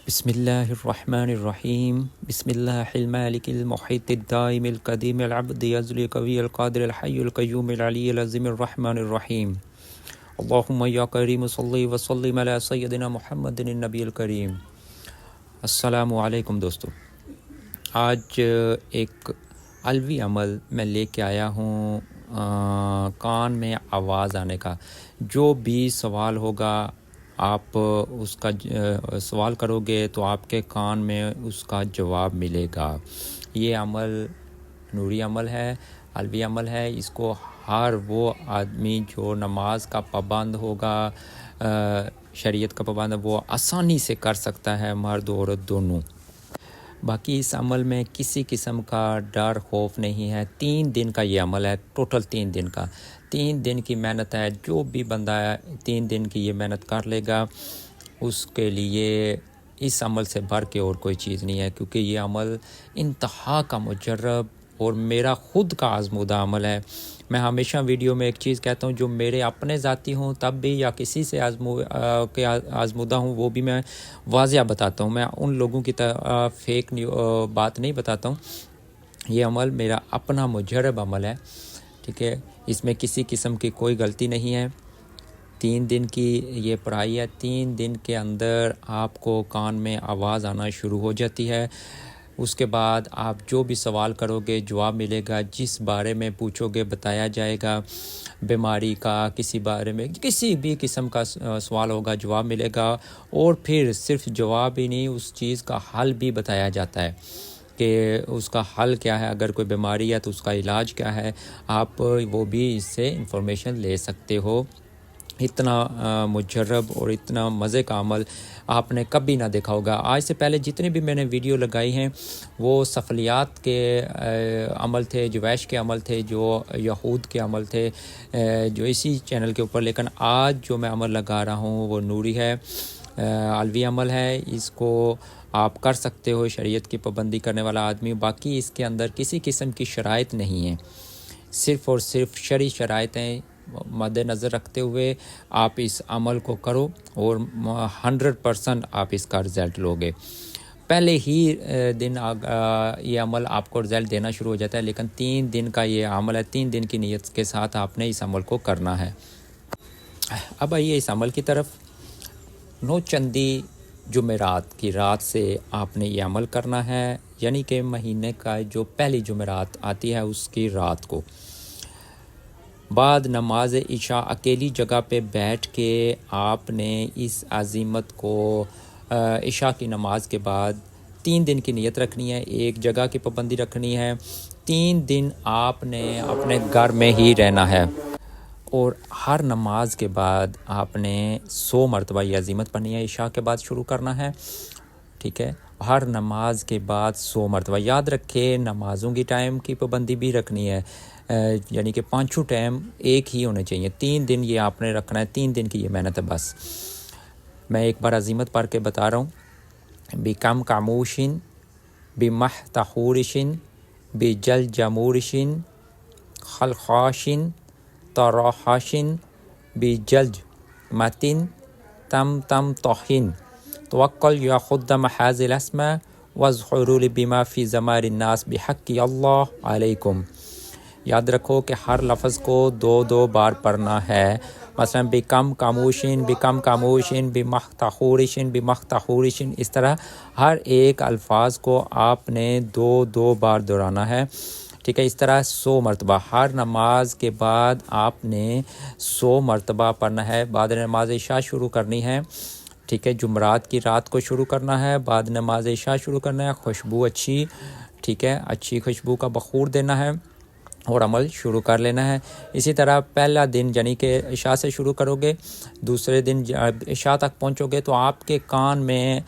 بسم اللہ الرحمن الرحیم بسم اللہ المالک المحیط الدائم القدیم العبد یزل قوی القادر الحی القیوم العلی العظیم الرحمن الرحیم اللہم یا کریم صلی وسلم علی سیدنا محمد النبی الکریم۔ السلام علیکم دوستو، آج ایک علوی عمل میں لے کے آیا ہوں، کان میں آواز آنے کا۔ جو بھی سوال ہوگا آپ اس کا سوال کرو گے تو آپ کے کان میں اس کا جواب ملے گا۔ یہ عمل نوری عمل ہے، علوی عمل ہے۔ اس کو ہر وہ آدمی جو نماز کا پابند ہوگا، شریعت کا پابند ہے، وہ آسانی سے کر سکتا ہے، مرد و عورت دونوں۔ باقی اس عمل میں کسی قسم کا ڈر خوف نہیں ہے۔ 3 دن کا یہ عمل ہے، ٹوٹل 3 دن کا، 3 دن کی محنت ہے۔ جو بھی بندہ 3 دن کی یہ محنت کر لے گا اس کے لیے اس عمل سے بڑھ کے اور کوئی چیز نہیں ہے، کیونکہ یہ عمل انتہا کا مجرب اور میرا خود کا آزمودہ عمل ہے۔ میں ہمیشہ ویڈیو میں ایک چیز کہتا ہوں، جو میرے اپنے ذاتی ہوں تب بھی یا کسی سے آزمودہ ہوں وہ بھی میں واضح بتاتا ہوں۔ میں ان لوگوں کی طرح فیک بات نہیں بتاتا ہوں۔ یہ عمل میرا اپنا مجرب عمل ہے، ٹھیک ہے۔ اس میں کسی قسم کی کوئی غلطی نہیں ہے۔ 3 دن کی یہ پڑھائی ہے۔ 3 دن کے اندر آپ کو کان میں آواز آنا شروع ہو جاتی ہے۔ اس کے بعد آپ جو بھی سوال کرو گے جواب ملے گا، جس بارے میں پوچھو گے بتایا جائے گا، بیماری کا، کسی بارے میں کسی بھی قسم کا سوال ہوگا جواب ملے گا۔ اور پھر صرف جواب ہی نہیں، اس چیز کا حل بھی بتایا جاتا ہے کہ اس کا حل کیا ہے، اگر کوئی بیماری ہے تو اس کا علاج کیا ہے، آپ وہ بھی اس سے انفارمیشن لے سکتے ہو۔ اتنا مجرب اور اتنا مزے کا عمل آپ نے کبھی نہ دیکھا ہوگا۔ آج سے پہلے جتنے بھی میں نے ویڈیو لگائی ہیں وہ سفلیات کے عمل تھے، جویش کے عمل تھے، جو یہود کے عمل تھے، جو اسی چینل کے اوپر۔ لیکن آج جو میں عمل لگا رہا ہوں وہ نوری ہے، علوی عمل ہے۔ اس کو آپ کر سکتے ہو، شریعت کی پابندی کرنے والا آدمی۔ باقی اس کے اندر کسی قسم کی شرائط نہیں ہیں، صرف اور صرف شرعی شرائطیں مد نظر رکھتے ہوئے آپ اس عمل کو کرو اور 100% آپ اس کا رزلٹ لو گے۔ پہلے ہی دن یہ عمل آپ کو رزلٹ دینا شروع ہو جاتا ہے، لیکن 3 دن کا یہ عمل ہے۔ 3 دن کی نیت کے ساتھ آپ نے اس عمل کو کرنا ہے۔ اب آئیے اس عمل کی طرف۔ 9 چندی جمعرات کی رات سے آپ نے یہ عمل کرنا ہے، یعنی کہ مہینے کا جو پہلی جمعرات آتی ہے اس کی رات کو۔ بعد نماز عشاء اکیلی جگہ پہ بیٹھ کے آپ نے اس عزیمت کو عشاء کی نماز کے بعد 3 دن کی نیت رکھنی ہے، ایک جگہ کی پابندی رکھنی ہے۔ 3 دن آپ نے اپنے گھر میں ہی رہنا ہے، اور ہر نماز کے بعد آپ نے 100 مرتبہ یہ عزیمت پڑھنی ہے۔ عشاء کے بعد شروع کرنا ہے، ٹھیک ہے۔ ہر نماز کے بعد 100 مرتبہ۔ یاد رکھے نمازوں کی ٹائم کی پابندی بھی رکھنی ہے، یعنی کہ 5 ٹائم ایک ہی ہونے چاہیے۔ 3 دن یہ آپ نے رکھنا ہے، 3 دن کی یہ محنت ہے بس۔ میں ایک بار عزیمت پڑھ کے بتا رہا ہوں۔ بکم کاموشن بمح تحورشن بجل جمورشن خلخاشن تراحاشن بجلج متن تم تم توہن توکل یا خدم حاضر اسم وظہرول بما فی زمار الناس بحق اللہ علیکم۔ یاد رکھو کہ ہر لفظ کو 2 بار پڑھنا ہے۔ مثلا بکم کاموشن، بکم کاموشن، بمح تحورشن، بمح تحورشن، اس طرح ہر ایک الفاظ کو آپ نے 2 بار دہرانا ہے، ٹھیک ہے۔ اس طرح 100 مرتبہ ہر نماز کے بعد آپ نے 100 مرتبہ پڑھنا ہے۔ بعد نماز عشاء شروع کرنی ہے، ٹھیک ہے۔ جمعرات کی رات کو شروع کرنا ہے، بعد نماز عشاء شروع کرنا ہے۔ خوشبو اچھی، ٹھیک ہے، اچھی خوشبو کا بخور دینا ہے اور عمل شروع کر لینا ہے۔ اسی طرح پہلا دن یعنی کہ عشاء سے شروع کرو گے، دوسرے دن عشاء تک پہنچو گے تو آپ کے کان میں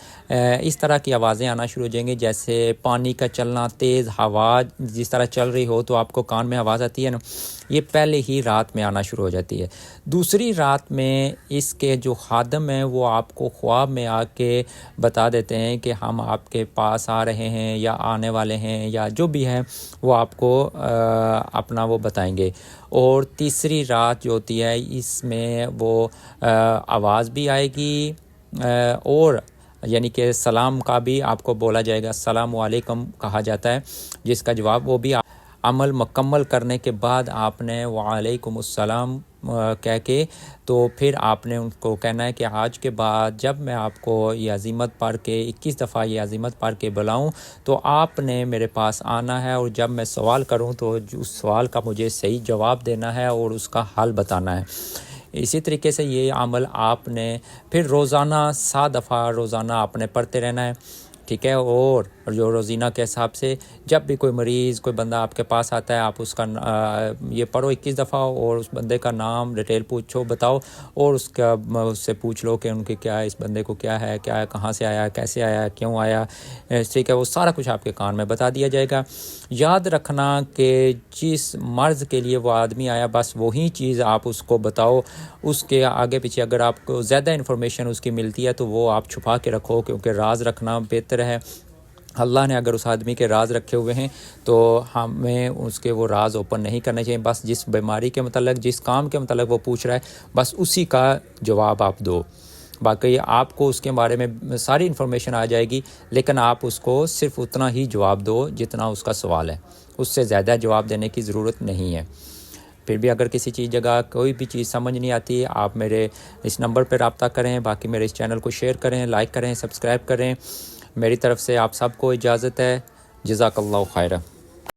اس طرح کی آوازیں آنا شروع ہو جائیں گی، جیسے پانی کا چلنا، تیز ہوا جس طرح چل رہی ہو تو آپ کو کان میں آواز آتی ہے نا، یہ پہلے ہی رات میں آنا شروع ہو جاتی ہے۔ دوسری رات میں اس کے جو خادم ہیں وہ آپ کو خواب میں آ کے بتا دیتے ہیں کہ ہم آپ کے پاس آ رہے ہیں یا آنے والے ہیں، یا جو بھی ہے وہ آپ کو اپنا وہ بتائیں گے۔ اور تیسری رات جو ہوتی ہے اس میں وہ آواز بھی آئے گی اور یعنی کہ سلام کا بھی آپ کو بولا جائے گا، السلام علیکم کہا جاتا ہے، جس کا جواب وہ بھی عمل مکمل کرنے کے بعد آپ نے وعلیکم السلام کہہ کے تو پھر آپ نے ان کو کہنا ہے کہ آج کے بعد جب میں آپ کو یہ عزیمت پڑھ کے 21 دفعہ یہ عزیمت پڑھ کے بلاؤں تو آپ نے میرے پاس آنا ہے، اور جب میں سوال کروں تو اس سوال کا مجھے صحیح جواب دینا ہے اور اس کا حل بتانا ہے۔ اسی طریقے سے یہ عمل آپ نے پھر روزانہ 7 دفعہ روزانہ آپ نے پڑھتے رہنا ہے، ٹھیک ہے۔ اور جو روزینہ کے حساب سے جب بھی کوئی مریض کوئی بندہ آپ کے پاس آتا ہے، آپ اس کا یہ پڑھو 21 دفعہ، اور اس بندے کا نام ڈیٹیل پوچھو، بتاؤ، اور اس سے پوچھ لو کہ ان کے کیا ہے، اس بندے کو کیا ہے، کہاں سے آیا، کیسے آیا، کیوں آیا، ٹھیک ہے۔ وہ سارا کچھ آپ کے کان میں بتا دیا جائے گا۔ یاد رکھنا کہ جس مرض کے لیے وہ آدمی آیا بس وہی چیز آپ اس کو بتاؤ، اس کے آگے پیچھے اگر آپ کو زیادہ انفارمیشن اس کی ملتی ہے تو وہ آپ چھپا کے رکھو، کیونکہ راز رکھنا بہتر ہے۔ اللہ نے اگر اس آدمی کے راز رکھے ہوئے ہیں تو ہمیں اس کے وہ راز اوپن نہیں کرنے چاہیے۔ بس جس بیماری کے متعلق، جس کام کے متعلق وہ پوچھ رہا ہے، بس اسی کا جواب آپ دو۔ باقی آپ کو اس کے بارے میں ساری انفارمیشن آ جائے گی، لیکن آپ اس کو صرف اتنا ہی جواب دو جتنا اس کا سوال ہے، اس سے زیادہ جواب دینے کی ضرورت نہیں ہے۔ پھر بھی اگر کسی چیز جگہ کوئی بھی چیز سمجھ نہیں آتی، آپ میرے اس نمبر پہ رابطہ کریں۔ باقی میرے اس چینل کو شیئر کریں، لائک کریں، سبسکرائب کریں۔ میری طرف سے آپ سب کو اجازت ہے۔ جزاک اللہ خیرہ۔